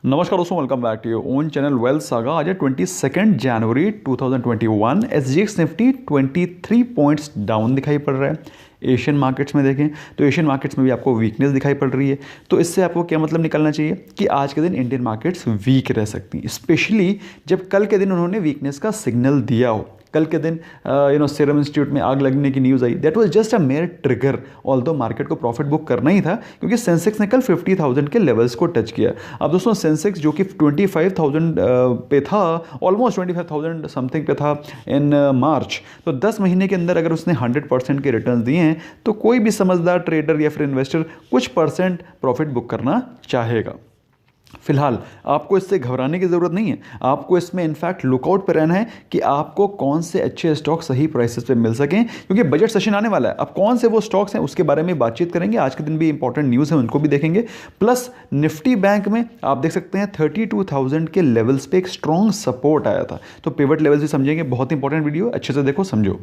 नमस्कार दोस्तों, welcome back to your own channel wealth saga. आज है 22 जनवरी 2021। एसजीएक्स निफ्टी 23 पॉइंट्स डाउन दिखाई पड़ रहा है। एशियन मार्केट्स में देखें तो एशियन मार्केट्स में भी आपको वीकनेस दिखाई पड़ रही है। तो इससे आपको क्या मतलब निकलना चाहिए कि आज के दिन इंडियन मार्केट्स वीक रह सकती हैं, स्पेशली जब कल के दिन उन्होंने वीकनेस का सिग्नल दिया हो। कल के दिन सीरम इंस्टीट्यूट में आग लगने की news I, that was just a mayor trigger. Although market को प्रॉफिट बुक करना ही था क्योंकि सेंसेक्स ने कल 50,000 के लेवल्स को टच किया। अब दोस्तों सेंसेक्स जो कि 25,000 पे था, ऑलमोस्ट 25,000 समथिंग पे था इन मार्च, तो 10 महीने के अंदर अगर उसने 100% के रिटर्न दिए हैं तो कोई भी समझदार ट्रेडर या फिर इन्वेस्टर कुछ परसेंट प्रॉफिट बुक करना चाहेगा। फिलहाल आपको इससे घबराने की ज़रूरत नहीं है। आपको इसमें इनफैक्ट लुकआउट पर रहना है कि आपको कौन से अच्छे स्टॉक सही प्राइसेस पे मिल सकें, क्योंकि बजट सेशन आने वाला है। अब कौन से वो स्टॉक्स हैं उसके बारे में बातचीत करेंगे। आज के दिन भी इंपॉर्टेंट न्यूज़ है, उनको भी देखेंगे। प्लस निफ्टी बैंक में आप देख सकते हैं 32,000 के लेवल्स पे एक स्ट्रॉन्ग सपोर्ट आया था, तो पिवट लेवल्स भी समझेंगे। बहुत इंपॉर्टेंट वीडियो, अच्छे से देखो समझो।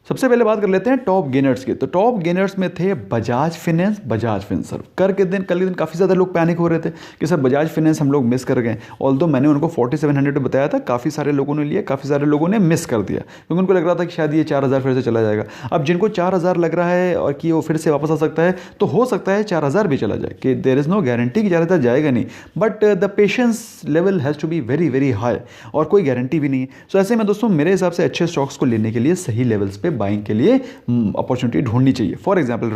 सबसे पहले बात कर लेते हैं टॉप गेनर्स की। तो टॉप गेनर्स में थे बजाज फाइनेंस, बजाज फिनसर्व। कल के दिन काफ़ी ज़्यादा लोग पैनिक हो रहे थे कि सर बजाज फाइनेंस हम लोग मिस कर गए। ऑल्दो मैंने उनको 4700 बताया था, काफ़ी सारे लोगों ने लिया, काफ़ी सारे लोगों ने मिस कर दिया क्योंकि उनको लग रहा था कि शायद ये 4000 फिर से चला जाएगा। अब जिनको 4000 लग रहा है और कि वो फिर से वापस आ सकता है, तो हो सकता है 4000 भी चला जाए, कि देयर इज़ नो गारंटी कि 4000 जाएगा नहीं, but the patience level has to be very very high, और कोई गारंटी भी नहीं है। सो ऐसे में दोस्तों मेरे हिसाब से अच्छे स्टॉक्स को लेने के लिए सही लेवल्स पे बाइंग के लिए अपॉर्चुनिटी ढूंढनी चाहिए। For example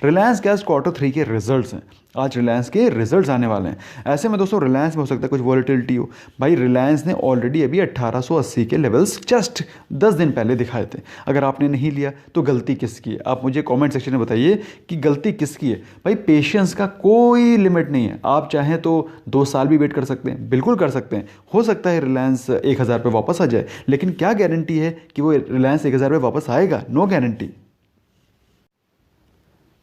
Reliance gas Q3 के रिजल्ट्स हैं, आज रिलायंस के रिजल्ट्स आने वाले हैं। ऐसे में दोस्तों रिलायंस में हो सकता है कुछ वॉलेटिलिटी हो। भाई रिलायंस ने ऑलरेडी अभी 1880 के लेवल्स जस्ट 10 दिन पहले दिखाए थे। अगर आपने नहीं लिया तो गलती किसकी है? आप मुझे कमेंट सेक्शन में बताइए कि गलती किसकी है। भाई पेशेंस का कोई लिमिट नहीं है। आप चाहें तो 2 साल भी वेट कर सकते हैं, बिल्कुल कर सकते हैं। हो सकता है रिलायंस 1000 पे वापस आ जाए, लेकिन क्या गारंटी है कि वो रिलायंस 1000 पे वापस आएगा? No guarantee.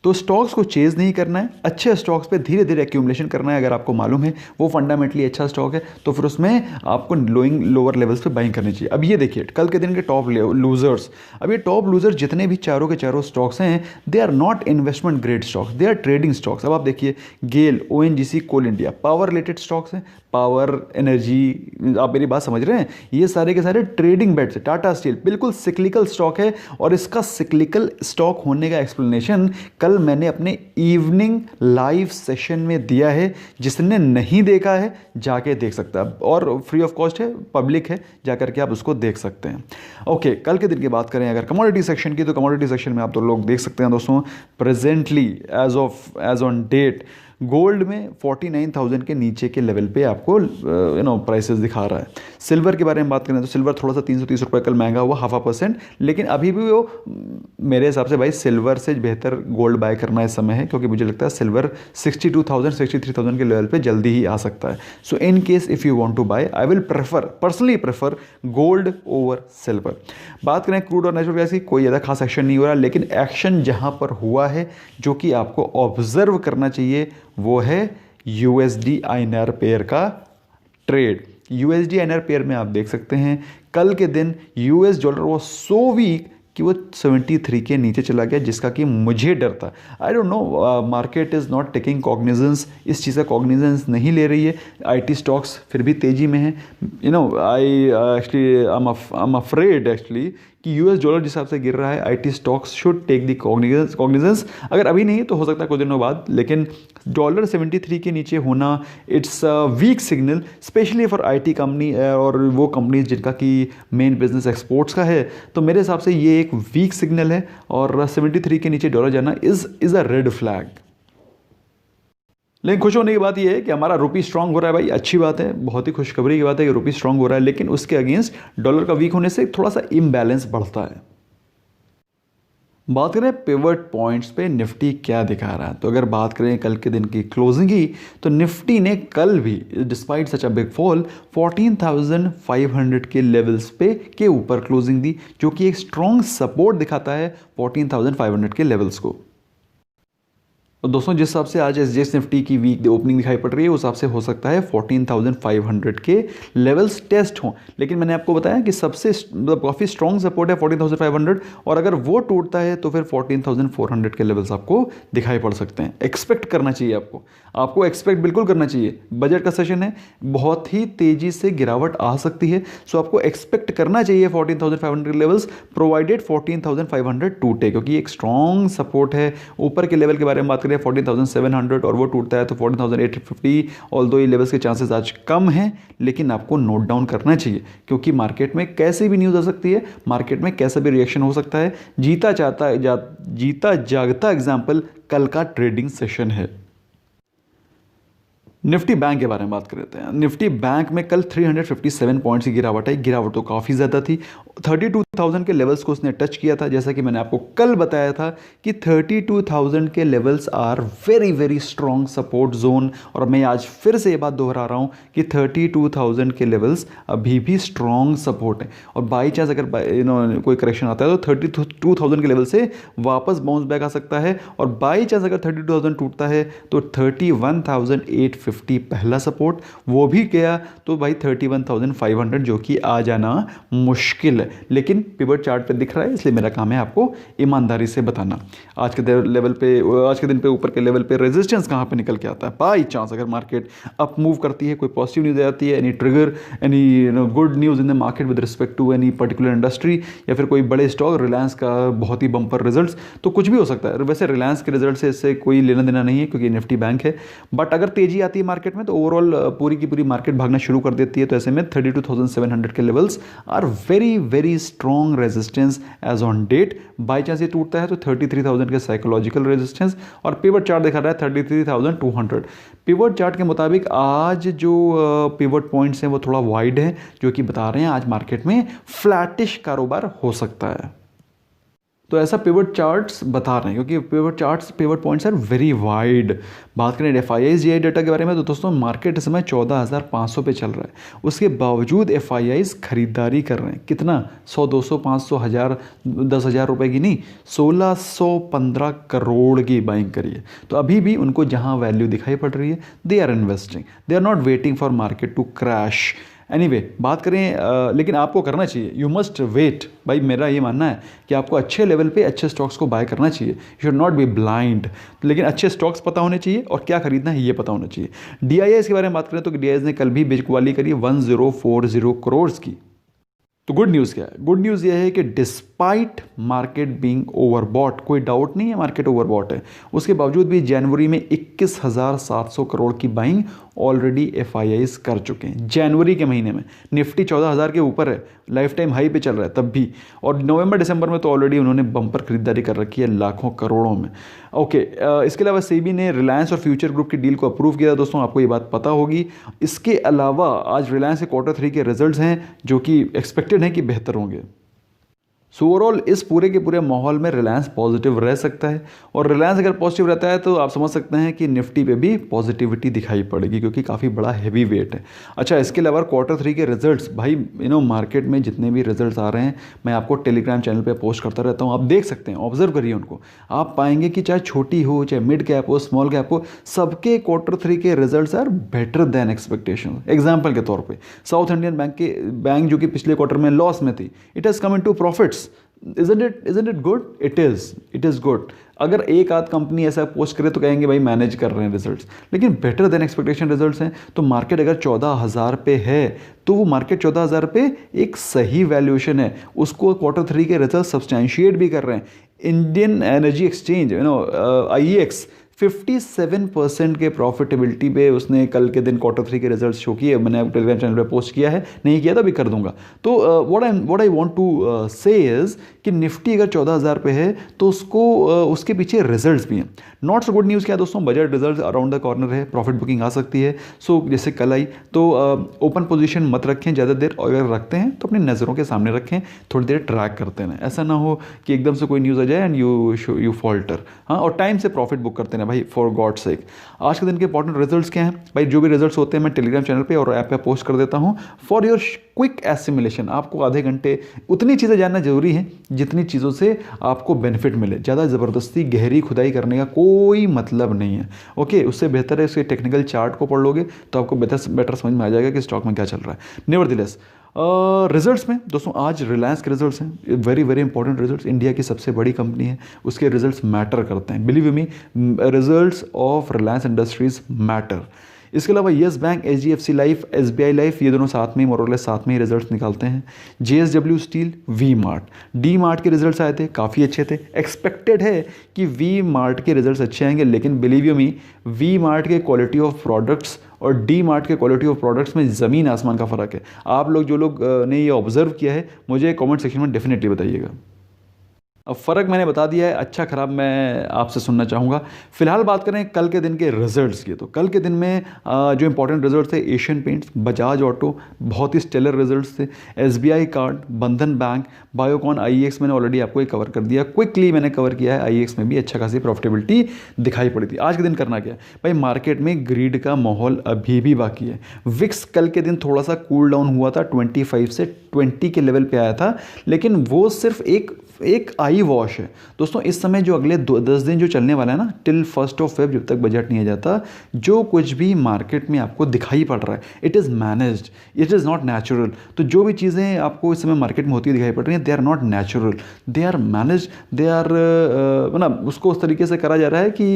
तो स्टॉक्स को चेज़ नहीं करना है, अच्छे स्टॉक्स पे धीरे धीरे एक्यूमुलेशन करना है। अगर आपको मालूम है वो फंडामेंटली अच्छा स्टॉक है तो फिर उसमें आपको लोअर लेवल्स पे बाइंग करनी चाहिए। अब ये देखिए कल के दिन के टॉप लूजर्स। अब ये टॉप लूजर जितने भी चारों के चारों स्टॉक्स हैं, they are not investment grade stocks, they are trading stocks. अब आप देखिए GAIL, ONGC, coal India, power related stocks हैं, पावर एनर्जी। आप मेरी बात समझ रहे हैं? ये सारे के सारे ट्रेडिंग बेट्स है। टाटा स्टील बिल्कुल सिक्लिकल स्टॉक है, और इसका सिक्लिकल स्टॉक होने का एक्सप्लेनेशन कल मैंने अपने इवनिंग लाइव सेशन में दिया है। जिसने नहीं देखा है जाके देख सकता है, और फ्री ऑफ कॉस्ट है, पब्लिक है, जाकर के आप उसको देख सकते हैं। ओके, कल के दिन की बात करें अगर कमोडिटी सेक्शन की, तो कमोडिटी सेक्शन में आप तो लोग देख सकते हैं दोस्तों, presently as on date gold में 49,000 के नीचे के लेवल पे आपको प्राइसेस दिखा रहा है। सिल्वर के बारे में बात करें तो सिल्वर थोड़ा सा 330 रुपये कल महंगा हुआ, 0.5%, लेकिन अभी भी वो मेरे हिसाब से भाई सिल्वर से बेहतर गोल्ड बाय करना इस समय है, क्योंकि मुझे लगता है सिल्वर 62,000 63,000 के लेवल पे जल्दी ही आ सकता है। So in case if you want to buy, I will personally prefer gold over silver. बात करें क्रूड और नेचुरल गैस की, कोई ज़्यादा खास एक्शन नहीं हो रहा, लेकिन एक्शन जहाँ पर हुआ है जो कि आपको ऑब्जर्व करना चाहिए वो है USD INR पेयर का ट्रेड। USD INR पेयर में आप देख सकते हैं कल के दिन US डॉलर वो सो वीक कि वो 73 के नीचे चला गया, जिसका कि मुझे डर था। I don't know, market is not taking cognizance, इस चीज़ का कॉग्निजेंस नहीं ले रही है। IT स्टॉक्स फिर भी तेज़ी में है। आई एम अफ्रेड एक्चुअली कि US डॉलर जिस हिसाब से गिर रहा है, IT stocks should take the cognizance. अगर अभी नहीं तो हो सकता है कुछ दिनों बाद, लेकिन डॉलर 73 के नीचे होना it's weak signal, specially for IT company और वो कंपनीज जिनका कि मेन बिजनेस एक्सपोर्ट्स का है। तो मेरे हिसाब से ये एक वीक सिग्नल है, और 73 के नीचे डॉलर जाना इज़ अ रेड फ्लैग। लेकिन खुश होने की बात यह है कि हमारा रुपी स्ट्रांग हो रहा है। भाई अच्छी बात है, बहुत ही खुशखबरी की बात है कि रुपी स्ट्रांग हो रहा है, लेकिन उसके अगेंस्ट डॉलर का वीक होने से थोड़ा सा इम्बैलेंस बढ़ता है। बात करें पिवट पॉइंट्स पे निफ्टी क्या दिखा रहा है, तो अगर बात करें कल के दिन की क्लोजिंग की, तो निफ्टी ने कल भी despite such a big fall 14,500 के लेवल्स पे के ऊपर क्लोजिंग दी, जो कि एक स्ट्रॉन्ग सपोर्ट दिखाता है 14,500 के लेवल्स को। और दोस्तों जिस हिसाब से आज एसजीएक्स निफ्टी की वीक ओपनिंग दिखाई पड़ रही है उस हिसाब से हो सकता है 14,500 के लेवल्स टेस्ट हों, लेकिन मैंने आपको बताया कि सबसे मतलब काफ़ी स्ट्रॉन्ग सपोर्ट है 14,500, और अगर वो टूटता है तो फिर 14,400 के लेवल्स आपको दिखाई पड़ सकते हैं। एक्सपेक्ट करना चाहिए आपको एक्सपेक्ट बिल्कुल करना चाहिए। बजट का सेशन है, बहुत ही तेज़ी से गिरावट आ सकती है, सो आपको एक्सपेक्ट करना चाहिए 14,500 के लेवल्स, प्रोवाइडेड 14,500 टूटे, क्योंकि एक स्ट्रॉन्ग सपोर्ट है। ऊपर के लेवल के बारे में बात करें 14,700 और वो टूटता है तो 14,850, ऑल्दो ये लेवल्स के चांसेस आज कम हैं, लेकिन आपको नोट डाउन करना चाहिए, क्योंकि मार्केट में कैसी भी न्यूज़ आ सकती है, मार्केट में कैसा भी रिएक्शन हो सकता है। जीता जागता एग्जाम्पल कल का ट्रेडिंग सेशन है। निफ्टी बैंक के बारे में बात कर लेते हैं। निफ्टी बैंक में कल 357 पॉइंट्स की गिरावट आई। गिरावट तो काफ़ी ज़्यादा थी, 32,000 के लेवल्स को उसने टच किया था। जैसा कि मैंने आपको कल बताया था कि 32,000 के levels are very very strong support zone, और मैं आज फिर से ये बात दोहरा रहा हूँ कि 32,000 के लेवल्स अभी भी स्ट्रॉन्ग सपोर्ट है, और बाई चांस अगर कोई करेक्शन आता है तो 32,000 के लेवल से वापस बाउंस बैक आ सकता है, और बाई चांस अगर 32,000 टूटता है तो 31,850 पहला सपोर्ट, वो भी गया तो भाई 31,500 जो कि आ जाना मुश्किल है, लेकिन पिवट चार्ट पे दिख रहा है, इसलिए मेरा काम है आपको ईमानदारी से बताना। आज के दिन पे ऊपर के लेवल पे रेजिस्टेंस कहाँ पे निकल के आता है। बाई चांस अगर मार्केट अप मूव करती है, कोई पॉजिटिव न्यूज़ आती है, any trigger, any good news in the market with respect to any particular industry, या फिर कोई बड़े स्टॉक, रिलायंस का बहुत ही बम्पर रिजल्ट्स, तो कुछ भी हो सकता है। वैसे रिलायंस के रिजल्ट से इससे कोई लेना देना नहीं है, क्योंकि निफ्टी बैंक है, बट अगर तेजी आती है मार्केट में तो ओवरऑल पूरी की पूरी मार्केट भागना शुरू कर देती है। तो ऐसे में 32,700 के levels are very very strong resistance as on date. By chance ये टूटता है तो 33,000 के साइकोलॉजिकल रेजिस्टेंस, और पिवट चार्ट दिखा रहा है 33,200। पिवट चार्ट के मुताबिक आज जो पिवट पॉइंट्स हैं वो थोड़ा वाइड है, जो कि बता रहे हैं आज मार्केट में फ्लैटिश कारोबार हो सकता है। तो ऐसा पिवट चार्ट्स बता रहे हैं, क्योंकि pivot points are very wide. बात करें एफआईआई जीआई डाटा के बारे में तो दोस्तों मार्केट इस समय 14,500 पे चल रहा है। उसके बावजूद एफआईआईज खरीदारी कर रहे हैं। कितना? 100, 200, 500, 1000, 10,000 रुपए की नहीं, 1615 करोड़ की बाइंग करी है। तो अभी भी उनको जहां वैल्यू दिखाई पड़ रही है, they are investing, they are not waiting for market to crash. Anyway बात करें लेकिन आपको करना चाहिए, यू मस्ट वेट। भाई मेरा ये मानना है कि आपको अच्छे लेवल पे अच्छे स्टॉक्स को बाय करना चाहिए, you should not be blind. लेकिन अच्छे स्टॉक्स पता होने चाहिए और क्या खरीदना है ये पता होना चाहिए। डीआईएस के बारे में बात करें तो डीआईएस ने कल भी बिकवाली करी 1040 करोड़ की। तो गुड न्यूज़ क्या है? गुड न्यूज़ ये है कि डिस्पाइट मार्केट बीइंग ओवरबॉट, कोई डाउट नहीं है मार्केट ओवरबॉट है, उसके बावजूद भी जनवरी में 21,700 करोड़ की बाइंग ऑलरेडी एफआईआईज कर चुके हैं। जनवरी के महीने में निफ्टी 14,000 के ऊपर है, लाइफ टाइम हाई पे चल रहा है तब भी, और नवंबर दिसंबर में तो ऑलरेडी उन्होंने बम्पर खरीदारी कर रखी है लाखों करोड़ों में। ओके, इसके अलावा सेबी ने रिलायंस और फ्यूचर ग्रुप की डील को अप्रूव किया। दोस्तों आपको ये बात पता होगी। इसके अलावा आज रिलायंस के Q3 के रिजल्ट्स हैं जो कि एक्सपेक्टेड हैं कि बेहतर होंगे। सो ओवरऑल इस पूरे के पूरे माहौल में रिलायंस पॉजिटिव रह सकता है, और रिलायंस अगर पॉजिटिव रहता है तो आप समझ सकते हैं कि निफ्टी पे भी पॉजिटिविटी दिखाई पड़ेगी, क्योंकि काफ़ी बड़ा हैवी वेट है। अच्छा, इसके अलावा Q3 के रिजल्ट्स, भाई मार्केट में जितने भी रिजल्ट्स आ रहे हैं मैं आपको टेलीग्राम चैनल पे पोस्ट करता रहता हूँ, आप देख सकते हैं, ऑब्जर्व करिए उनको। आप पाएंगे कि चाहे छोटी हो, चाहे मिड कैप हो, स्मॉल कैप हो, सबके Q3 के results are better than expectation. Example के तौर पर साउथ इंडियन बैंक जो कि पिछले क्वार्टर में लॉस में थी, it has come into profits. Isn't it good? It is good. अगर एक आध कंपनी ऐसा पोस्ट करे तो कहेंगे भाई मैनेज कर रहे हैं रिजल्ट्स, लेकिन बेटर देन एक्सपेक्टेशन रिजल्ट्स हैं। तो मार्केट अगर 14,000 पे है तो वो मार्केट 14,000 पे एक सही वैल्यूएशन है, उसको Q3 के रिजल्ट सब्सटैंशिएट भी कर रहे हैं। इंडियन एनर्जी एक्सचेंज IEX 57% के प्रॉफिटेबिलिटी पे उसने कल के दिन Q3 के रिजल्ट्स शो किए। मैंने टेलीग्राम चैनल पे पोस्ट किया है, नहीं किया तो भी कर दूंगा। तो व्हाट आई वांट टू से इज कि निफ्टी अगर 14,000 पे है तो उसके पीछे रिजल्ट्स भी हैं। नॉट सो गुड न्यूज़ क्या है दोस्तों? Budget result around the corner है, प्रॉफिट बुकिंग आ सकती है। सो जैसे कल आई तो ओपन पोजीशन मत रखें ज़्यादा देर, और अगर रखते हैं तो अपनी नज़रों के सामने रखें, थोड़ी देर ट्रैक करते हैं। ऐसा ना हो कि एकदम से कोई न्यूज़ आ जाए एंड यू फॉल्टर। हाँ, और टाइम से प्रॉफिट बुक करते हैं देना भाई, फॉर गॉड सेक। आज के दिन के इंपॉर्टेंट रिजल्ट्स क्या हैं भाई? जो भी रिजल्ट्स होते हैं मैं टेलीग्राम चैनल पे और ऐप पे पोस्ट कर देता हूँ फॉर योर क्विक एसिमुलेशन। आपको आधे घंटे उतनी चीज़ें जानना जरूरी है जितनी चीज़ों से आपको बेनिफिट मिले। ज़्यादा ज़बरदस्ती गहरी खुदाई करने का कोई मतलब नहीं है। ओके, उससे बेहतर है उसके टेक्निकल चार्ट को पढ़ लोगे तो आपको बेटर समझ में आ जाएगा कि स्टॉक में क्या चल रहा है। नेवरदिलेस रिजल्ट्स में दोस्तों आज रिलायंस के रिजल्ट्स हैं, very very important results. India की सबसे बड़ी कंपनी है, उसके रिजल्ट्स मैटर करते हैं। Believe me, results of Reliance industries matter. इसके अलावा yes bank, HDFC life, SBI life, ये दोनों साथ में मोरलेस साथ में ही रिजल्ट्स निकालते हैं। JSW steel, V Mart, D Mart के रिजल्ट्स आए थे, काफ़ी अच्छे थे। एक्सपेक्टेड है कि वी मार्ट के रिजल्ट्स अच्छे आएंगे, लेकिन believe you me, V Mart के क्वालिटी ऑफ प्रोडक्ट्स और डी मार्ट के क्वालिटी ऑफ प्रोडक्ट्स में ज़मीन आसमान का फ़र्क है। आप लोग जो लोग ने ये ऑब्जर्व किया है मुझे कमेंट सेक्शन में डेफिनेटली बताइएगा। अब फ़र्क मैंने बता दिया है, अच्छा ख़राब मैं आपसे सुनना चाहूँगा। फिलहाल बात करें कल के दिन के रिजल्ट्स की, तो कल के दिन में जो इंपॉर्टेंट रिजल्ट थे, एशियन पेंट्स, बजाज ऑटो, बहुत ही स्टेलर रिजल्ट्स थे। SBI कार्ड, बंधन बैंक, बायोकॉन, IEX मैंने ऑलरेडी आपको ये कवर कर दिया, क्विकली मैंने कवर किया है। IEX में भी अच्छा खासी प्रॉफिटेबिलिटी दिखाई पड़ी थी। आज के दिन करना क्या है भाई? मार्केट में ग्रीड का माहौल अभी भी बाकी है। विक्स कल के दिन थोड़ा सा कूल डाउन हुआ था, 25 से 20 के लेवल पे आया था, लेकिन वो सिर्फ एक आई वॉश है दोस्तों। इस समय जो अगले 10 दिन जो चलने वाला है ना, टिल 1 Feb, जब तक बजट नहीं आ जाता, जो कुछ भी मार्केट में आपको दिखाई पड़ रहा है, it is managed, it is not natural. तो जो भी चीज़ें आपको इस समय मार्केट में होती दिखाई पड़ रही हैं, they are not natural, they are managed, they are मतलब उसको उस तरीके से करा जा रहा है कि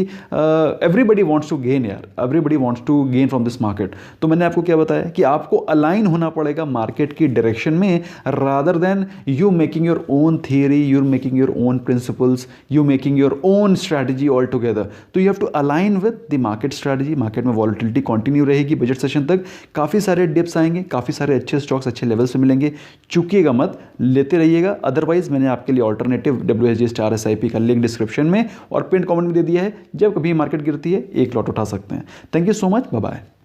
एवरीबडी वॉन्ट्स टू गेन यार, everybody wants to gain from this market. तो मैंने आपको क्या बताया कि आपको अलाइन होना पड़ेगा मार्केट की डायरेक्शन में, rather than you making your own theory, you're making your own principles, you making your own strategy all together. तो you have to align with the market strategy. Market में volatility continue रहेगी budget session तक, काफ़ी सारे dips आएंगे, काफ़ी सारे अच्छे स्टॉक्स अच्छे लेवल से मिलेंगे, चूकिएगा मत, लेते रहिएगा। अदरवाइज मैंने आपके लिए ऑल्टरनेटिव WSG स्टार SIP का लिंक डिस्क्रिप्शन में और पिन कमेंट में दे दिया है, जब कभी मार्केट गिरती है एक लॉट उठा सकते हैं। Thank you so much, bye bye.